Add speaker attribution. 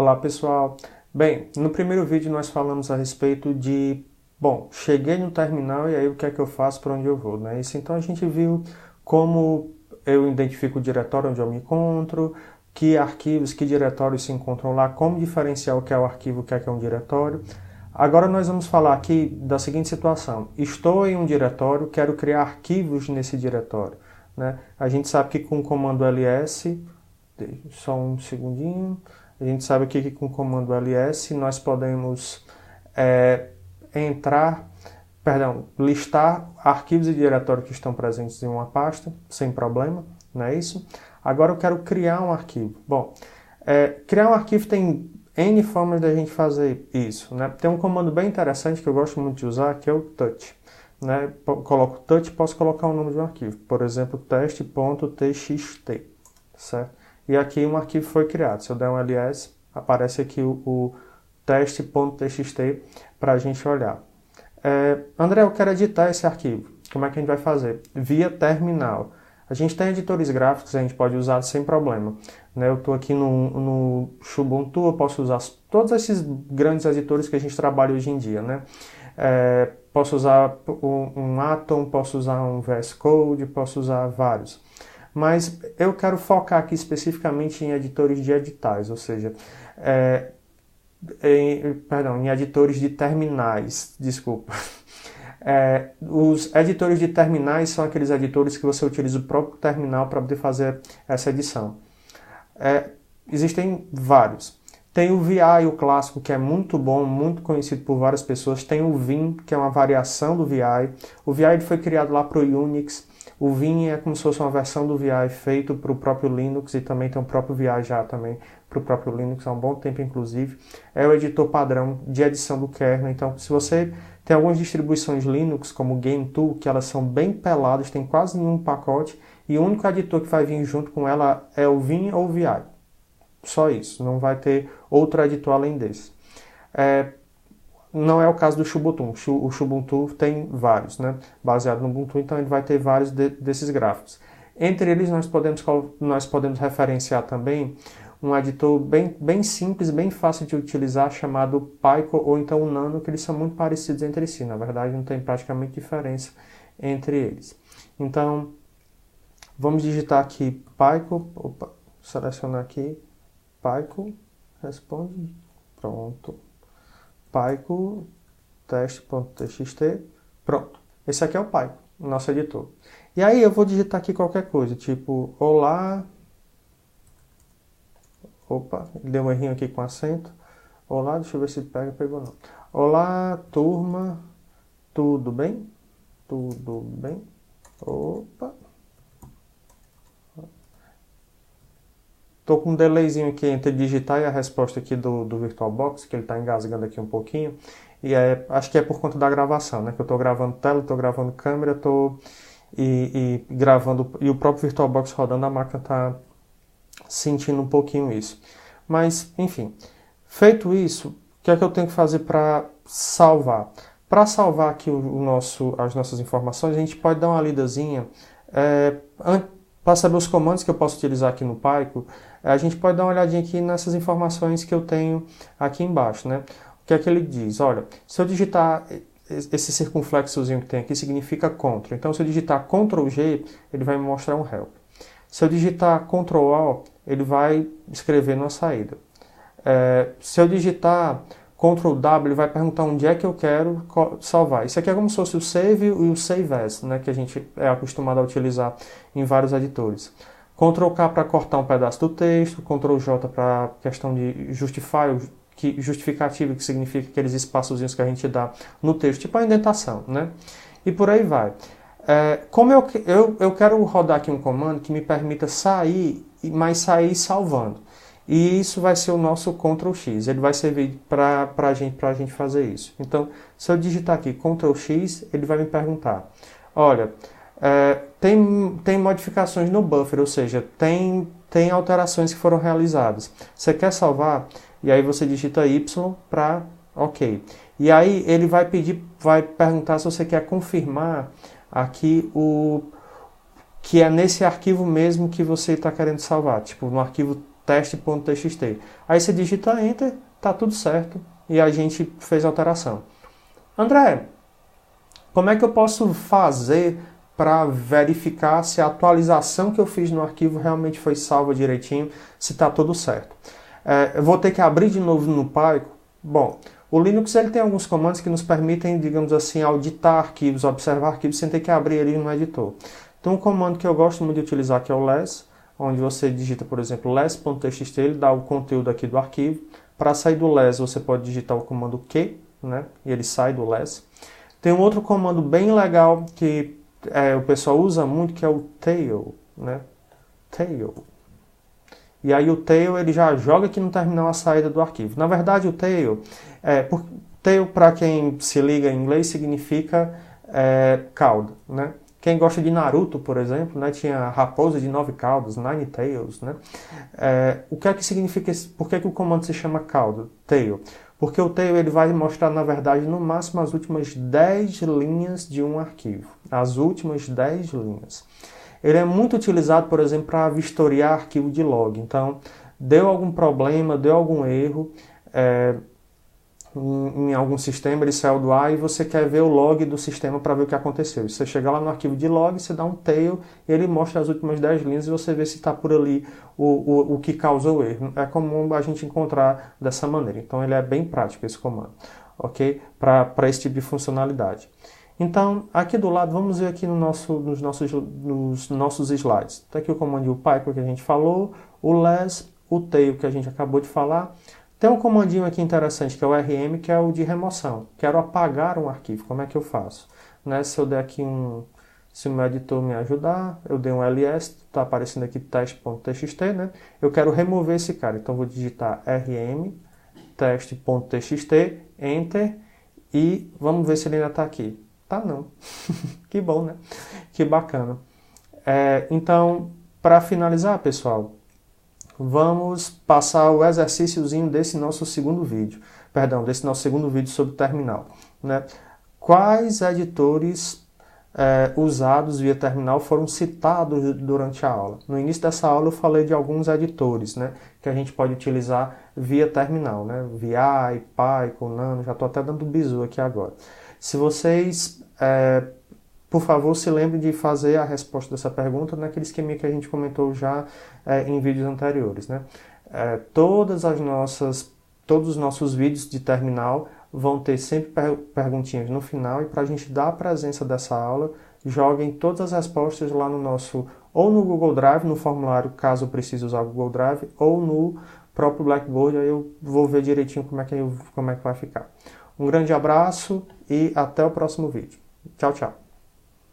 Speaker 1: Olá pessoal, bem, no primeiro vídeo nós falamos a respeito de, cheguei no terminal e aí o que é que eu faço, para onde eu vou, né? Isso, então a gente viu como eu identifico o diretório onde eu me encontro, que arquivos, que diretórios se encontram lá, como diferenciar o que é o arquivo, o que é um diretório. Agora nós vamos falar aqui da seguinte situação: estou em um diretório, quero criar arquivos nesse diretório, né? A gente sabe que com o comando ls, só um segundinho, a gente sabe aqui que com o comando ls nós podemos listar arquivos e diretórios que estão presentes em uma pasta, sem problema, não é isso? Agora eu quero criar um arquivo. Criar um arquivo tem N formas da gente fazer isso, né? Tem um comando bem interessante que eu gosto muito de usar, que é o touch, né? Coloco touch, posso colocar o nome de um arquivo, por exemplo, teste.txt, certo? E aqui um arquivo foi criado. Se eu der um ls, aparece aqui o teste.txt para a gente olhar. André, eu quero editar esse arquivo. Como é que a gente vai fazer? Via terminal. A gente tem editores gráficos, a gente pode usar sem problema, né? Eu estou aqui no Xubuntu, eu posso usar todos esses grandes editores que a gente trabalha hoje em dia, né? Posso usar um Atom, posso usar um VS Code, posso usar vários. Mas eu quero focar aqui especificamente em editores de editais, ou seja, em editores de terminais, desculpa. Os editores de terminais são aqueles editores que você utiliza o próprio terminal para poder fazer essa edição. Existem vários. Tem o VI, o clássico, que é muito bom, muito conhecido por várias pessoas. Tem o Vim, que é uma variação do VI. O VI foi criado lá para o Unix. O Vim é como se fosse uma versão do VI feito para o próprio Linux e também tem o próprio VI já também para o próprio Linux há um bom tempo, inclusive. É o editor padrão de edição do kernel. Então, se você tem algumas distribuições Linux, como o Gentoo, que elas são bem peladas, tem quase nenhum pacote, e o único editor que vai vir junto com ela é o Vim ou o VI. Só isso, não vai ter outro editor além desse. Não é o caso do Xubuntu. O Xubuntu tem vários, né? Baseado no Ubuntu, então ele vai ter vários desses gráficos. Entre eles nós podemos referenciar também um editor bem simples, bem fácil de utilizar, chamado Pyco ou então o Nano, que eles são muito parecidos entre si. Na verdade, não tem praticamente diferença entre eles. Então, vamos digitar aqui Pyco, selecionar aqui, Pyco, responde, pronto. Pyco, teste.txt, pronto. Esse aqui é o Pyco, o nosso editor. E aí eu vou digitar aqui qualquer coisa, tipo, olá, deu um errinho aqui com acento. Olá, deixa eu ver se pegou não. Olá, turma, tudo bem? Tudo bem? Estou com um delayzinho aqui entre digitar e a resposta aqui do VirtualBox, que ele está engasgando aqui um pouquinho. E acho que é por conta da gravação, né? Que eu estou gravando tela, estou gravando câmera, gravando, e o próprio VirtualBox rodando, a máquina está sentindo um pouquinho isso. Mas, enfim, feito isso, o que é que eu tenho que fazer para salvar? Para salvar aqui as nossas informações, a gente pode dar uma lidazinha. Para saber os comandos que eu posso utilizar aqui no Pyco, a gente pode dar uma olhadinha aqui nessas informações que eu tenho aqui embaixo, né? O que é que ele diz? Olha, se eu digitar esse circunflexozinho que tem aqui, significa CTRL. Então, se eu digitar CTRL G, ele vai me mostrar um help. Se eu digitar CTRL O, ele vai escrever numa saída. Se eu digitar Ctrl W, ele vai perguntar onde é que eu quero salvar. Isso aqui é como se fosse o Save e o Save As, né, que a gente é acostumado a utilizar em vários editores. Ctrl K para cortar um pedaço do texto, Ctrl J para questão de justificativo, que significa aqueles espaçozinhos que a gente dá no texto, tipo a indentação, né? E por aí vai. Como eu quero rodar aqui um comando que me permita sair, mas sair salvando. E isso vai ser o nosso Ctrl X. Ele vai servir para a gente fazer isso. Então, se eu digitar aqui Ctrl X, ele vai me perguntar: olha, tem modificações no buffer, ou seja, tem alterações que foram realizadas. Você quer salvar? E aí você digita Y para OK. E aí ele vai perguntar se você quer confirmar aqui que é nesse arquivo mesmo que você está querendo salvar, tipo no arquivo teste.txt. Aí você digita Enter, tá tudo certo e a gente fez a alteração. André, como é que eu posso fazer para verificar se a atualização que eu fiz no arquivo realmente foi salva direitinho, se está tudo certo? Eu vou ter que abrir de novo no Python? Bom, o Linux ele tem alguns comandos que nos permitem, digamos assim, auditar arquivos, observar arquivos sem ter que abrir ele no editor. Então, um comando que eu gosto muito de utilizar que é o less, onde você digita, por exemplo, less.txt, ele dá o conteúdo aqui do arquivo. Para sair do less, você pode digitar o comando q, né, e ele sai do less. Tem um outro comando bem legal que o pessoal usa muito, que é o tail, né? Tail. E aí o tail ele já joga aqui no terminal a saída do arquivo. Na verdade o tail, tail para quem se liga em inglês significa cauda, né? Quem gosta de Naruto, por exemplo, né, tinha a raposa de 9 caudas, Nine Tails, né? O que é que significa, por que o comando se chama cauda, tail? Porque o tail ele vai mostrar, na verdade, no máximo as últimas 10 linhas de um arquivo. As últimas 10 linhas. Ele é muito utilizado, por exemplo, para vistoriar arquivo de log. Então, deu algum problema, deu algum erro em algum sistema, ele saiu do ar e você quer ver o log do sistema para ver o que aconteceu. Você chega lá no arquivo de log, você dá um tail, e ele mostra as últimas 10 linhas e você vê se está por ali o que causou o erro. É comum a gente encontrar dessa maneira. Então ele é bem prático esse comando, ok? Para esse tipo de funcionalidade. Então, aqui do lado, vamos ver aqui nos nossos slides. Está aqui o comando Python que a gente falou, o less, o tail que a gente acabou de falar. Tem um comandinho aqui interessante, que é o RM, que é o de remoção. Quero apagar um arquivo, como é que eu faço? Né? Se eu der aqui se o meu editor me ajudar, eu dei um ls, está aparecendo aqui teste.txt, né? Eu quero remover esse cara, então vou digitar rm, teste.txt, enter, e vamos ver se ele ainda está aqui. Tá não. Que bom, né? Que bacana. Então, para finalizar, pessoal, vamos passar o exercíciozinho desse nosso segundo vídeo. Perdão, desse nosso segundo vídeo sobre terminal, né? Quais editores usados via terminal foram citados durante a aula? No início dessa aula eu falei de alguns editores, né, que a gente pode utilizar via terminal, né? VI, Python, Nano, já estou até dando bizu aqui agora. Se vocês, por favor, se lembrem de fazer a resposta dessa pergunta naquele esquema que a gente comentou já em vídeos anteriores, né? Todos os nossos vídeos de terminal vão ter sempre perguntinhas no final, e para a gente dar a presença dessa aula, joguem todas as respostas lá no nosso, ou no Google Drive, no formulário, caso eu precise usar o Google Drive, ou no próprio Blackboard, aí eu vou ver direitinho como é que vai ficar. Um grande abraço e até o próximo vídeo. Tchau, tchau.